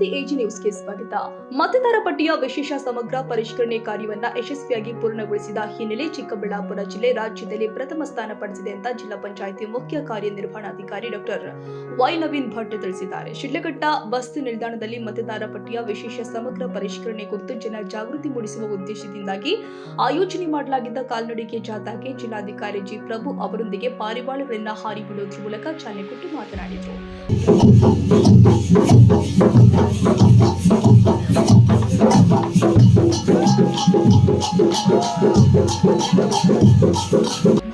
ನಮಸ್ತೆ ಎಜಿ ನ್ಯೂಸ್ಗೆ ಸ್ವಾಗತ. ಮತದಾರ ಪಟ್ಟಿಯ ವಿಶೇಷ ಸಮಗ್ರ ಪರಿಷ್ಕರಣೆ ಕಾರ್ಯವನ್ನ ಯಶಸ್ವಿಯಾಗಿ ಪೂರ್ಣಗೊಳಿಸಿದ ಹಿನ್ನೆಲೆ ಚಿಕ್ಕಬಳ್ಳಾಪುರ ಜಿಲ್ಲೆ ರಾಜ್ಯದಲ್ಲಿ ಪ್ರಥಮ ಸ್ಥಾನ ಪಡೆದಿದೆ ಅಂತ ಜಿಲ್ಲಾ ಪಂಚಾಯಿತಿ ಮುಖ್ಯ ಕಾರ್ಯನಿರ್ವಹಣಾಧಿಕಾರಿ ಡಾಕ್ಟರ್ ವೈ ನವೀನ್ ಭಟ್ ತಿಳಿಸಿದ್ದಾರೆ. ಶಿಡ್ಲಘಟ್ಟ ಬಸ್ ನಿಲ್ದಾಣದಲ್ಲಿ ಮತದಾರ ಪಟ್ಟಿಯ ವಿಶೇಷ ಸಮಗ್ರ ಪರಿಷ್ಕರಣೆ ಕುರಿತು ಜನ ಜಾಗೃತಿ ಮೂಡಿಸುವ ಉದ್ದೇಶದಿಂದಾಗಿ ಆಯೋಜನೆ ಮಾಡಲಾಗಿದ್ದ ಕಾಲ್ನಡಿಗೆ ಜಾಥಾಗೆ ಜಿಲ್ಲಾಧಿಕಾರಿ ಜಿ ಪ್ರಭು ಅವರೊಂದಿಗೆ ಪಾರಿವಾಳಗಳನ್ನ ಹಾರಿ ಬಿಡುವುದರ ಮೂಲಕ ಚಾಲನೆ ಕೊಟ್ಟು ಮಾತನಾಡಿದರು.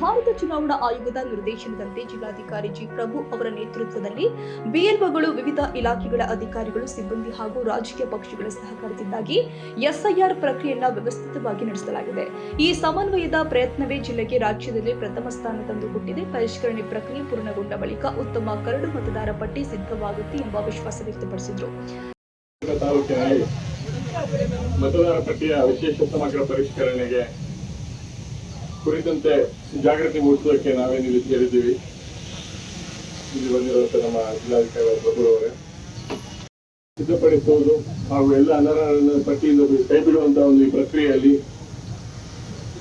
ಭಾರತ ಚುನಾವಣಾ ಆಯೋಗದ ನಿರ್ದೇಶನದಂತೆ ಜಿಲ್ಲಾಧಿಕಾರಿ ಜಿ ಪ್ರಭು ಅವರ ನೇತೃತ್ವದಲ್ಲಿ ಬಿಎಲ್ಒಗಳು, ವಿವಿಧ ಇಲಾಖೆಗಳ ಅಧಿಕಾರಿಗಳು, ಸಿಬ್ಬಂದಿ ಹಾಗೂ ರಾಜಕೀಯ ಪಕ್ಷಗಳ ಸಹಕಾರದಿಂದಾಗಿ ಎಸ್ಐಆರ್ ಪ್ರಕ್ರಿಯೆಯನ್ನು ವ್ಯವಸ್ಥಿತವಾಗಿ ನಡೆಸಲಾಗಿದೆ. ಈ ಸಮನ್ವಯದ ಪ್ರಯತ್ನವೇ ಜಿಲ್ಲೆಗೆ ರಾಜ್ಯದಲ್ಲಿ ಪ್ರಥಮ ಸ್ಥಾನ ತಂದುಕೊಟ್ಟಿದೆ. ಪರಿಷ್ಕರಣೆ ಪ್ರಕ್ರಿಯೆ ಪೂರ್ಣಗೊಂಡ ಬಳಿಕ ಉತ್ತಮ ಕರಡು ಮತದಾರ ಪಟ್ಟಿ ಸಿದ್ಧವಾಗುತ್ತೆ ಎಂಬ ವಿಶ್ವಾಸ ವ್ಯಕ್ತಪಡಿಸಿದರು. ಮತದಾರ ಪಟ್ಟಿಯ ವಿಶೇಷ ಸಮಗ್ರ ಪರಿಷ್ಕರಣೆಗೆ ಕುರಿತಂತೆ ಜಾಗೃತಿ ಮೂಡಿಸುವುದಕ್ಕೆ ನಾವೇನಿಲ್ಲಿ ಸೇರಿದ್ದೀವಿ. ಇಲ್ಲಿ ಬಂದಿರುವಂತಹ ನಮ್ಮ ಜಿಲ್ಲಾಧಿಕಾರಿ ಪ್ರಭು ಅವರೇ, ಸಿದ್ಧಪಡಿಸುವುದು ಹಾಗೂ ಎಲ್ಲ ಅನರ್ಹರನ್ನ ಪಟ್ಟಿಯಿಂದ ಕೈ ಬಿಡುವಂತಹ ಒಂದು ಈ ಪ್ರಕ್ರಿಯೆಯಲ್ಲಿ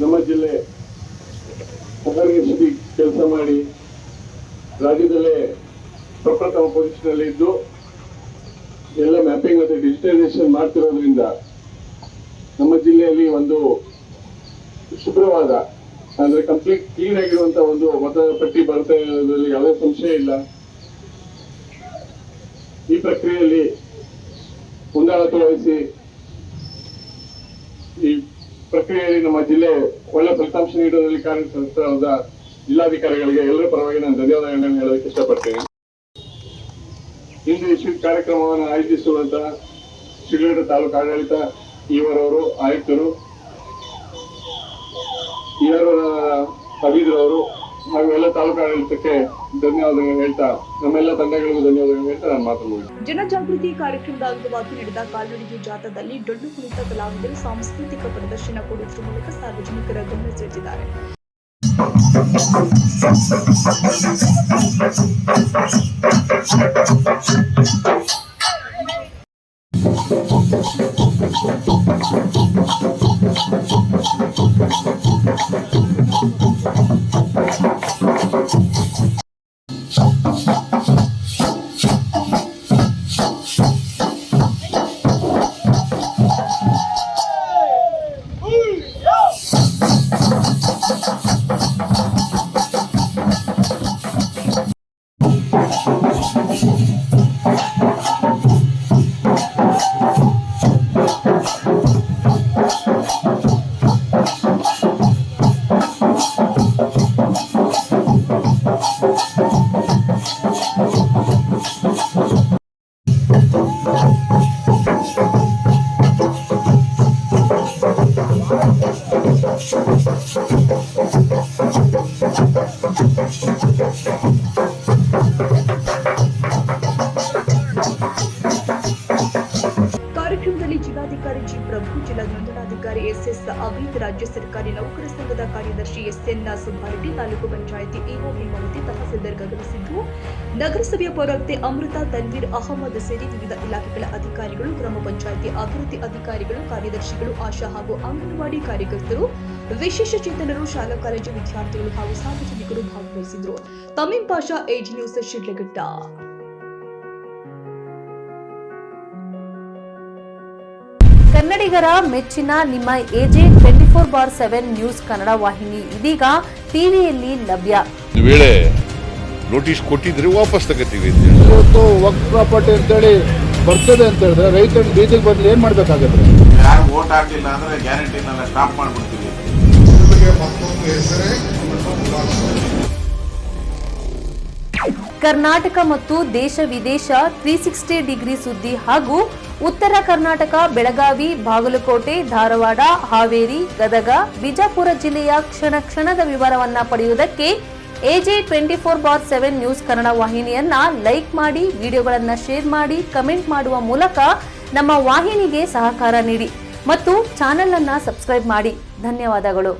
ನಮ್ಮ ಜಿಲ್ಲೆ ಅನರ್ಹವಾಗಿ ಕೆಲಸ ಮಾಡಿ ರಾಜ್ಯದಲ್ಲೇ ಪ್ರಪ್ರಥಮ ಪೊಸಿಷನ್ ಅಲ್ಲಿ ಇದ್ದು ಎಲ್ಲ ಮ್ಯಾಪಿಂಗ್ ಮತ್ತೆ ಡಿಜಿಟಲೈಸೇಷನ್ ಮಾಡ್ತಿರೋದ್ರಿಂದ ನಮ್ಮ ಜಿಲ್ಲೆಯಲ್ಲಿ ಒಂದು ಶುಭ್ರವಾದ ಅಂದ್ರೆ ಕಂಪ್ಲೀಟ್ ಕ್ಲೀನ್ ಆಗಿರುವಂತ ಒಂದು ಮತದಾರ ಪಟ್ಟಿ ಬರ್ತಾ ಇರೋದ್ರಲ್ಲಿ ಯಾವುದೇ ಸಂಶಯ ಇಲ್ಲ. ಈ ಪ್ರಕ್ರಿಯೆಯಲ್ಲಿ ಮುಂದಾಳತ್ವ ವಹಿಸಿ ಈ ಪ್ರಕ್ರಿಯೆಯಲ್ಲಿ ನಮ್ಮ ಜಿಲ್ಲೆ ಒಳ್ಳೆ ಫಲಿತಾಂಶ ನೀಡೋದ್ರಲ್ಲಿ ಕಾರ್ಯನಿರ್ವಹಿಸಿದ ಜಿಲ್ಲಾಧಿಕಾರಿಗಳಿಗೆ ಎಲ್ಲರ ಪರವಾಗಿ ನಾನು ಧನ್ಯವಾದಗಳನ್ನು ಹೇಳೋದಕ್ಕೆ ಇಷ್ಟಪಡ್ತೇನೆ. ಇಂದು ಈ ಕಾರ್ಯಕ್ರಮವನ್ನು ಆಯೋಜಿಸುವಂತಹ ಶಿಡ್ಲಘಟ್ಟ ತಾಲೂಕು ಆಡಳಿತ, ಇವರವರು, ಆಯುಕ್ತರು, ಅಭಿದ್ರವರು ಹಾಗೂ ಎಲ್ಲ ತಾಲೂಕು ಆಡಳಿತಕ್ಕೆ ಧನ್ಯವಾದಗಳು ಹೇಳ್ತಾ, ನಮ್ಮೆಲ್ಲ ತಂಡಗಳಿಗೂ ಧನ್ಯವಾದಗಳು ಹೇಳ್ತಾ ನಾನು ಮಾತನಾಡಿದ್ದೇನೆ. ಜನಜಾಗೃತಿ ಕಾರ್ಯಕ್ರಮದ ಅಂಗವಾಗಿ ನಡೆದ ಕಾಲ್ನಡಿಗೆ ಜಾಥಾದಲ್ಲಿ ಡೊಳ್ಳು ಕುಣಿತ ಕಲಾವಿದರು ಸಾಂಸ್ಕೃತಿಕ ಪ್ರದರ್ಶನ ಕೊಡುವುದರ ಮೂಲಕ ಸಾರ್ವಜನಿಕರ ಗಮನ ಸೆಳೆದಿದ್ದಾರೆ. ಕಾರ್ಯಕ್ರಮದಲ್ಲಿ ಜಿಲ್ಲಾಧಿಕಾರಿ ಜಿ ಪ್ರಭು, ಜಿಲ್ಲಾ ನೋಂದಣಾಧಿಕಾರಿ ಎಸ್ಎಸ್ ಅಭೀದ್, ರಾಜ್ಯ ಸರ್ಕಾರಿ ನೌಕರ ಸಂಘದ ಕಾರ್ಯದರ್ಶಿ ಎಸ್ಎನ್ ಸುಬ್ಬಾರೆಡ್ಡಿ, ತಾಲೂಕು ಪಂಚಾಯಿತಿ ಇಒ ಹೇಮಾವತಿ, ತಹಸೀಲ್ದಾರ್ ಗಗನಸಿದ್ದು, ನಗರಸಭೆಯ ಪೌರಾಯುಕ್ತೆ ಅಮೃತ ತನ್ವೀರ್ ಅಹಮದ್ ಸೇರಿ ವಿವಿಧ ಇಲಾಖೆಗಳ ಅಧಿಕಾರಿಗಳು, ಗ್ರಾಮ ಪಂಚಾಯಿತಿ ಅಭಿವೃದ್ಧಿ ಅಧಿಕಾರಿಗಳು, ಕಾರ್ಯದರ್ಶಿಗಳು, ಆಶಾ ಹಾಗೂ ಅಂಗನವಾಡಿ ಕಾರ್ಯಕರ್ತರು, ವಿಶೇಷ ಚೇತನರು, ಶಾಲಾ ಕಾಲೇಜು ವಿದ್ಯಾರ್ಥಿಗಳು ಹಾಗೂ ಸಾರ್ವಜನಿಕರು ಭಾಗವಹಿಸಿದರು. ತಮೀಂ ಪಾಷಾ, ಎಜಿ ನ್ಯೂಸ್, ಶಿಡ್ಲಘಟ್ಟ. ಕನ್ನಡಿಗರ ಮೆಚ್ಚಿನ ನಿಮ್ಮ ಎಜೆ 24/7 ನ್ಯೂಸ್ ಕನ್ನಡ ವಾಹಿನಿ ಇದೀಗ ಟಿವಿಯಲ್ಲಿ ಲಭ್ಯ. ವೇಳೆ ನೋಟಿಸ್ ಕೊಟ್ಟಿದ್ರೆ ವಾಪಸ್ ತಗೋತೀವಿ. ಇವತ್ತು ವಕ್ಫ್ ಪ್ರಾಪರ್ಟಿ ಅಂತೇಳಿ ಬರ್ತದೆ ಅಂತ ಹೇಳಿದ್ರೆ ರೈತರು ಬೀದಿಗೆ ಬಂದು ಏನ್ ಮಾಡ್ಬೇಕಾಗತ್ತೆ? ಯಾರು ವೋಟ್ ಹಾಕಲಿಲ್ಲ ಅಂದ್ರೆ ಗ್ಯಾರಂಟಿನೆಲ್ಲ ಸ್ಟಾಪ್ ಮಾಡ್ಬಿಡ್ತೀವಿ. ಕರ್ನಾಟಕ ಮತ್ತು ದೇಶ ವಿದೇಶ 360 ಡಿಗ್ರಿ ಸುದ್ದಿ ಹಾಗೂ ಉತ್ತರ ಕರ್ನಾಟಕ, ಬೆಳಗಾವಿ, ಬಾಗಲಕೋಟೆ, ಧಾರವಾಡ, ಹಾವೇರಿ, ಗದಗ, ಬಿಜಾಪುರ ಜಿಲ್ಲೆಯ ಕ್ಷಣ ಕ್ಷಣದ ವಿವರವನ್ನ ಪಡೆಯುವುದಕ್ಕೆ ಎಜೆ 24/7 ನ್ಯೂಸ್ ಕನ್ನಡ ವಾಹಿನಿಯನ್ನ ಲೈಕ್ ಮಾಡಿ, ವಿಡಿಯೋಗಳನ್ನ ಶೇರ್ ಮಾಡಿ, ಕಮೆಂಟ್ ಮಾಡುವ ಮೂಲಕ ನಮ್ಮ ವಾಹಿನಿಗೆ ಸಹಕಾರ ನೀಡಿ ಮತ್ತು ಚಾನೆಲ್ ಅನ್ನ ಸಬ್ಸ್ಕ್ರೈಬ್ ಮಾಡಿ. ಧನ್ಯವಾದಗಳು.